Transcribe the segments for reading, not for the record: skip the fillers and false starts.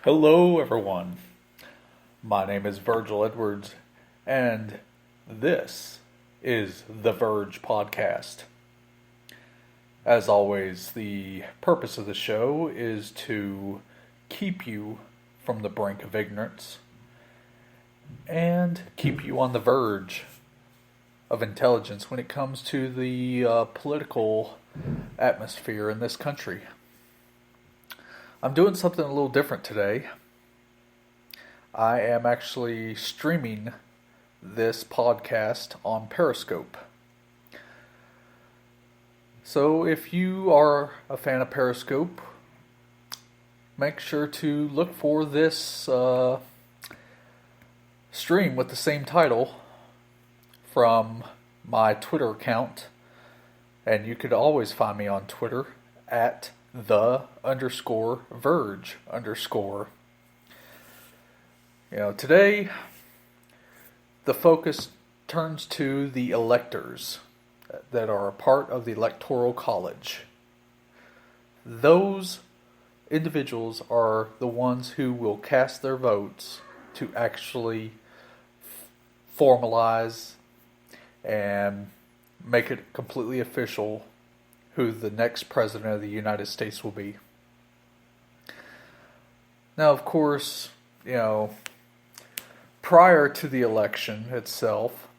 Hello, everyone. My name is Virgil Edwards, and this is the Verge Podcast. As always, the purpose of the show is to keep you from the brink of ignorance and keep you on the verge of intelligence when it comes to the political atmosphere in this country. I'm doing something a little different today. I am actually streaming this podcast on Periscope. So if you are a fan of Periscope, make sure to look for this stream with the same title from my Twitter account. And you could always find me on Twitter at _Verge_. Today the focus turns to the electors that are a part of the Electoral College. Those individuals are the ones who will cast their votes to actually formalize and make it completely official who the next president of the United States will be. Now, of course, prior to the election itself,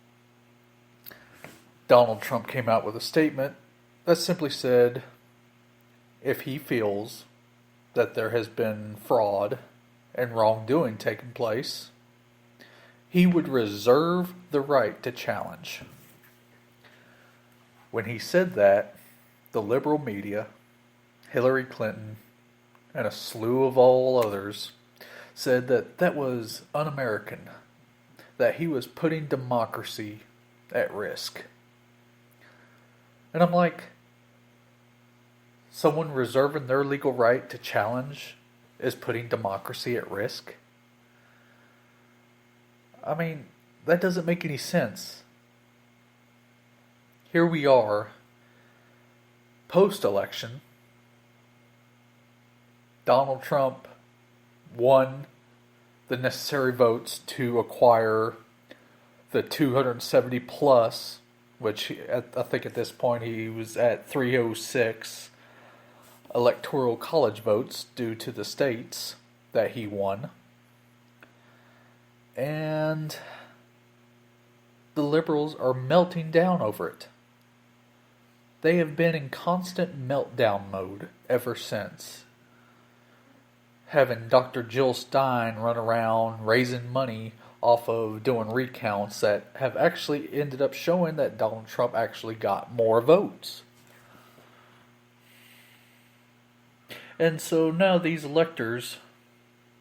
Donald Trump came out with a statement that simply said if he feels that there has been fraud and wrongdoing taking place, he would reserve the right to challenge. When he said that, the liberal media, Hillary Clinton, and a slew of all others said that that was un-American, that he was putting democracy at risk. And I'm like, someone reserving their legal right to challenge is putting democracy at risk? I mean, that doesn't make any sense. Here we are, post-election. Donald Trump won the necessary votes to acquire the 270 plus, which I think at this point he was at 306 electoral college votes due to the states that he won. And the liberals are melting down over it. They have been in constant meltdown mode ever since. Having Dr. Jill Stein run around raising money off of doing recounts that have actually ended up showing that Donald Trump actually got more votes. And so now these electors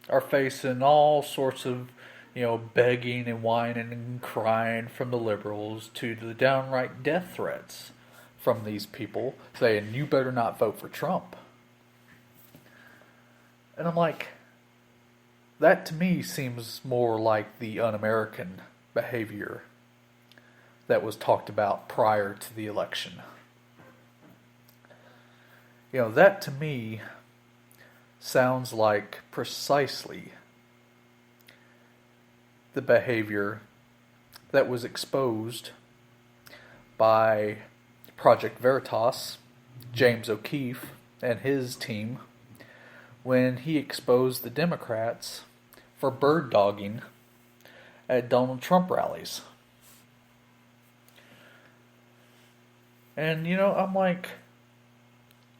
are facing all sorts of, begging and whining and crying from the liberals to the downright death threats from these people saying, you better not vote for Trump. And I'm like, that to me seems more like the un-American behavior that was talked about prior to the election. That to me sounds like precisely the behavior that was exposed by Project Veritas, James O'Keefe, and his team when he exposed the Democrats for bird dogging at Donald Trump rallies. And, I'm like,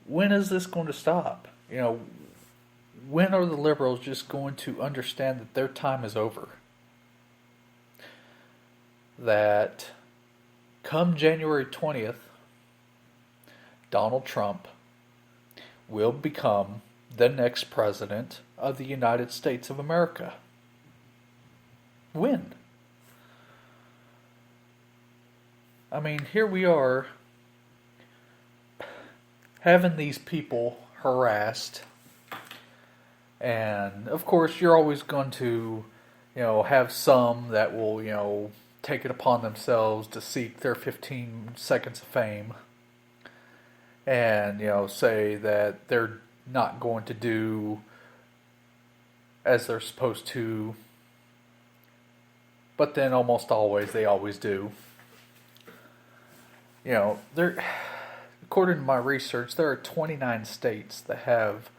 when is this going to stop? When are the liberals just going to understand that their time is over? That come January 20th, Donald Trump will become the next president of the United States of America. When? I mean, here we are having these people harassed, and of course you're always going to, have some that will, take it upon themselves to seek their 15 seconds of fame and, say that they're not going to do as they're supposed to, but then almost always they always do. There, according to my research, there are 29 states that have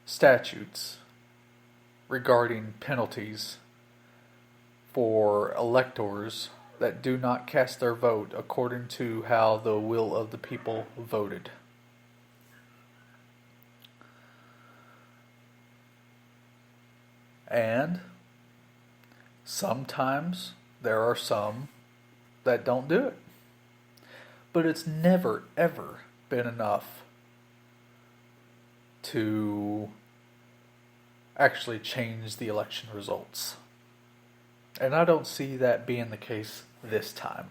statutes regarding penalties for electors that do not cast their vote according to how the will of the people voted. And sometimes there are some that don't do it. But it's never, ever been enough to actually change the election results. And I don't see that being the case this time.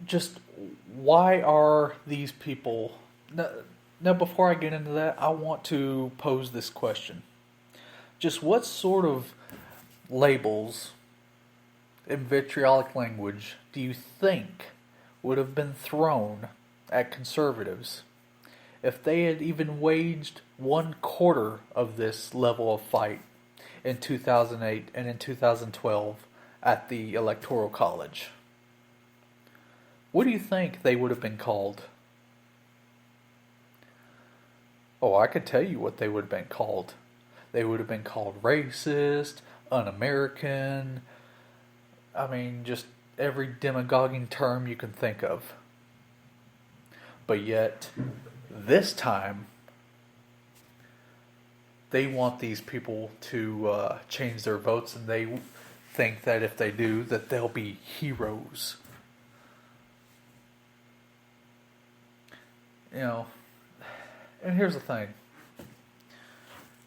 Just why are these people... Now, before I get into that, I want to pose this question. Just what sort of labels in vitriolic language do you think would have been thrown at conservatives if they had even waged 1/4 of this level of fight in 2008 and in 2012 at the Electoral College? What do you think they would have been called? Oh, I could tell you what they would have been called. They would have been called racist, un-American, just every demagoguing term you can think of. But yet, this time, they want these people to change their votes, and they think that if they do, that they'll be heroes. And here's the thing.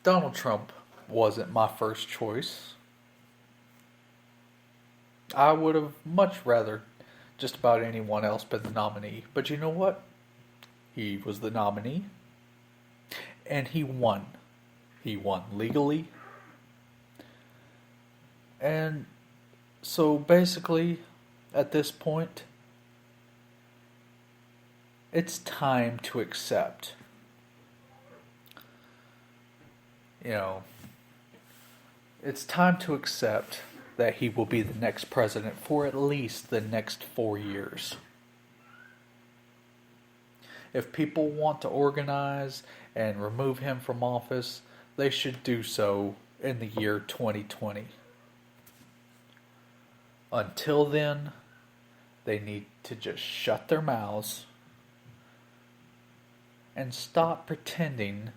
Donald Trump wasn't my first choice. I would have much rather just about anyone else been the nominee. But you know what? He was the nominee. And he won. He won legally. And so basically, at this point, it's time to accept. It's time to accept that he will be the next president for at least the next 4 years. If people want to organize and remove him from office, they should do so in the year 2020. Until then, they need to just shut their mouths and stop pretending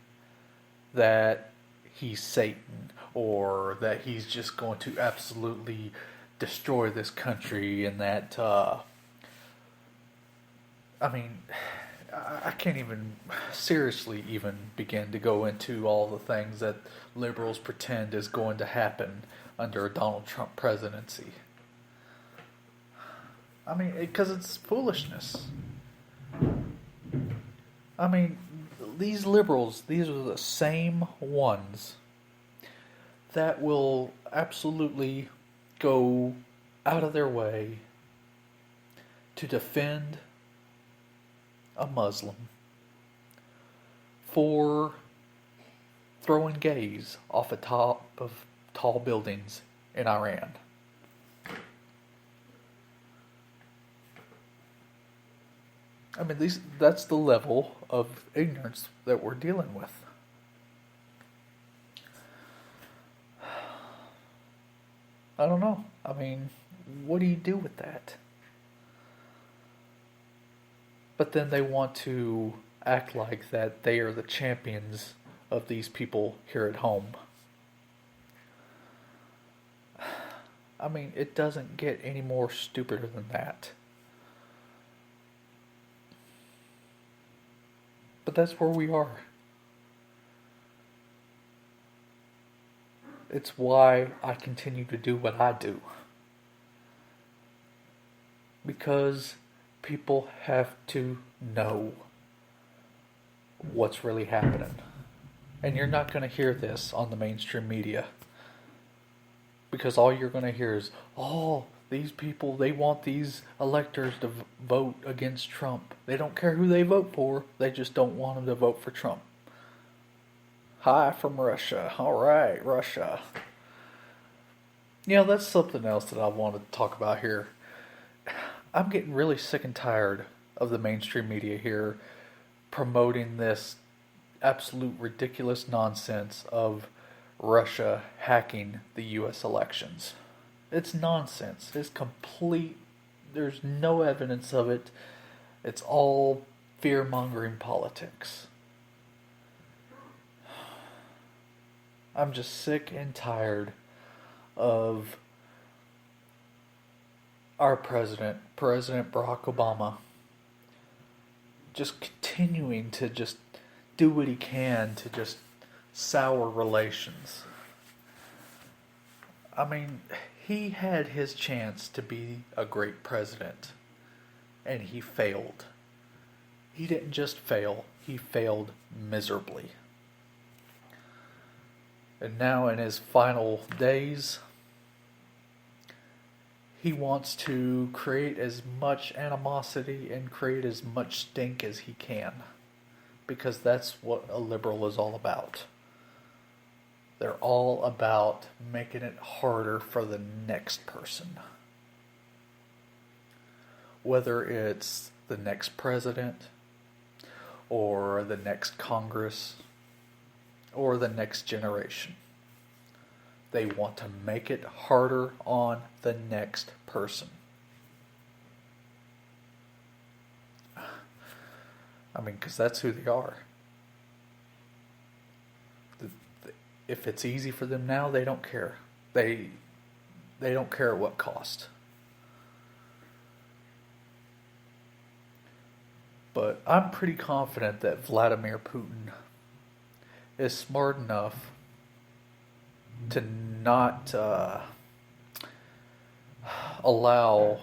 that he's Satan or that he's just going to absolutely destroy this country and that, I can't even seriously even begin to go into all the things that liberals pretend is going to happen under a Donald Trump presidency. Because it's foolishness. These liberals, these are the same ones that will absolutely go out of their way to defend a Muslim for throwing gays off the top of tall buildings in Iran. That's the level of ignorance that we're dealing with. I don't know. What do you do with that? But then they want to act like that they are the champions of these people here at home. It doesn't get any more stupider than that. But that's where we are. It's why I continue to do what I do. Because people have to know what's really happening. And you're not going to hear this on the mainstream media. Because all you're going to hear is, These people, they want these electors to vote against Trump. They don't care who they vote for. They just don't want them to vote for Trump. Hi from Russia. All right, Russia. That's something else that I wanted to talk about here. I'm getting really sick and tired of the mainstream media here promoting this absolute ridiculous nonsense of Russia hacking the U.S. elections. It's nonsense. It's complete. There's no evidence of it. It's all fear-mongering politics. I'm just sick and tired of our President Barack Obama, just continuing to just do what he can to just sour relations. I mean, he had his chance to be a great president, and he failed. He didn't just fail, he failed miserably. And now in his final days, he wants to create as much animosity and create as much stink as he can. Because that's what a liberal is all about. They're all about making it harder for the next person. Whether it's the next president, or the next Congress, or the next generation. They want to make it harder on the next person. I mean, because that's who they are. If it's easy for them now, they don't care. They don't care at what cost. But I'm pretty confident that Vladimir Putin is smart enough to not allow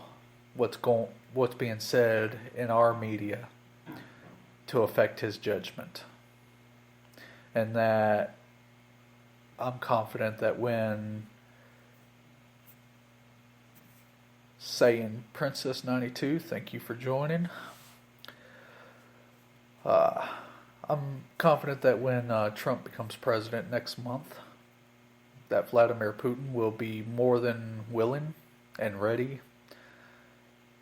what's being said in our media to affect his judgment. And that I'm confident that when saying Princess 92, thank you for joining. I'm confident that when Trump becomes president next month, that Vladimir Putin will be more than willing and ready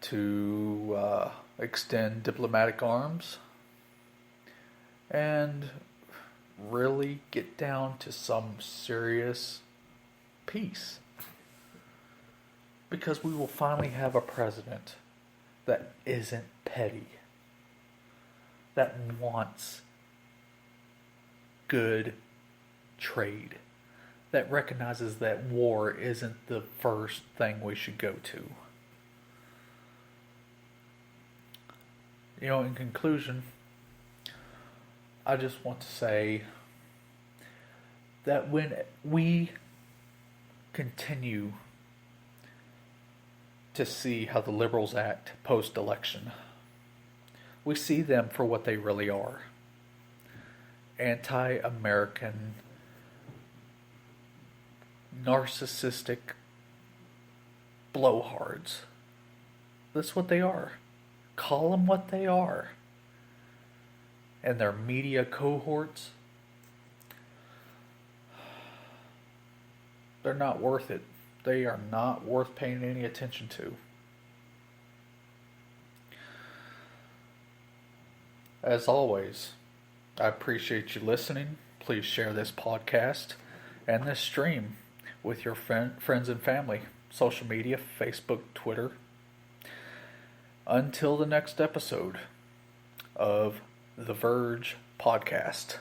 to extend diplomatic arms and really get down to some serious peace. Because we will finally have a president that isn't petty, that wants good trade, that recognizes that war isn't the first thing we should go to. In conclusion, I just want to say that when we continue to see how the liberals act post-election, we see them for what they really are. Anti-American, narcissistic blowhards. That's what they are. Call them what they are. And their media cohorts, they're not worth it. They are not worth paying any attention to. As always, I appreciate you listening. Please share this podcast and this stream with your friends and family. Social media, Facebook, Twitter. Until the next episode of The Verge Podcast.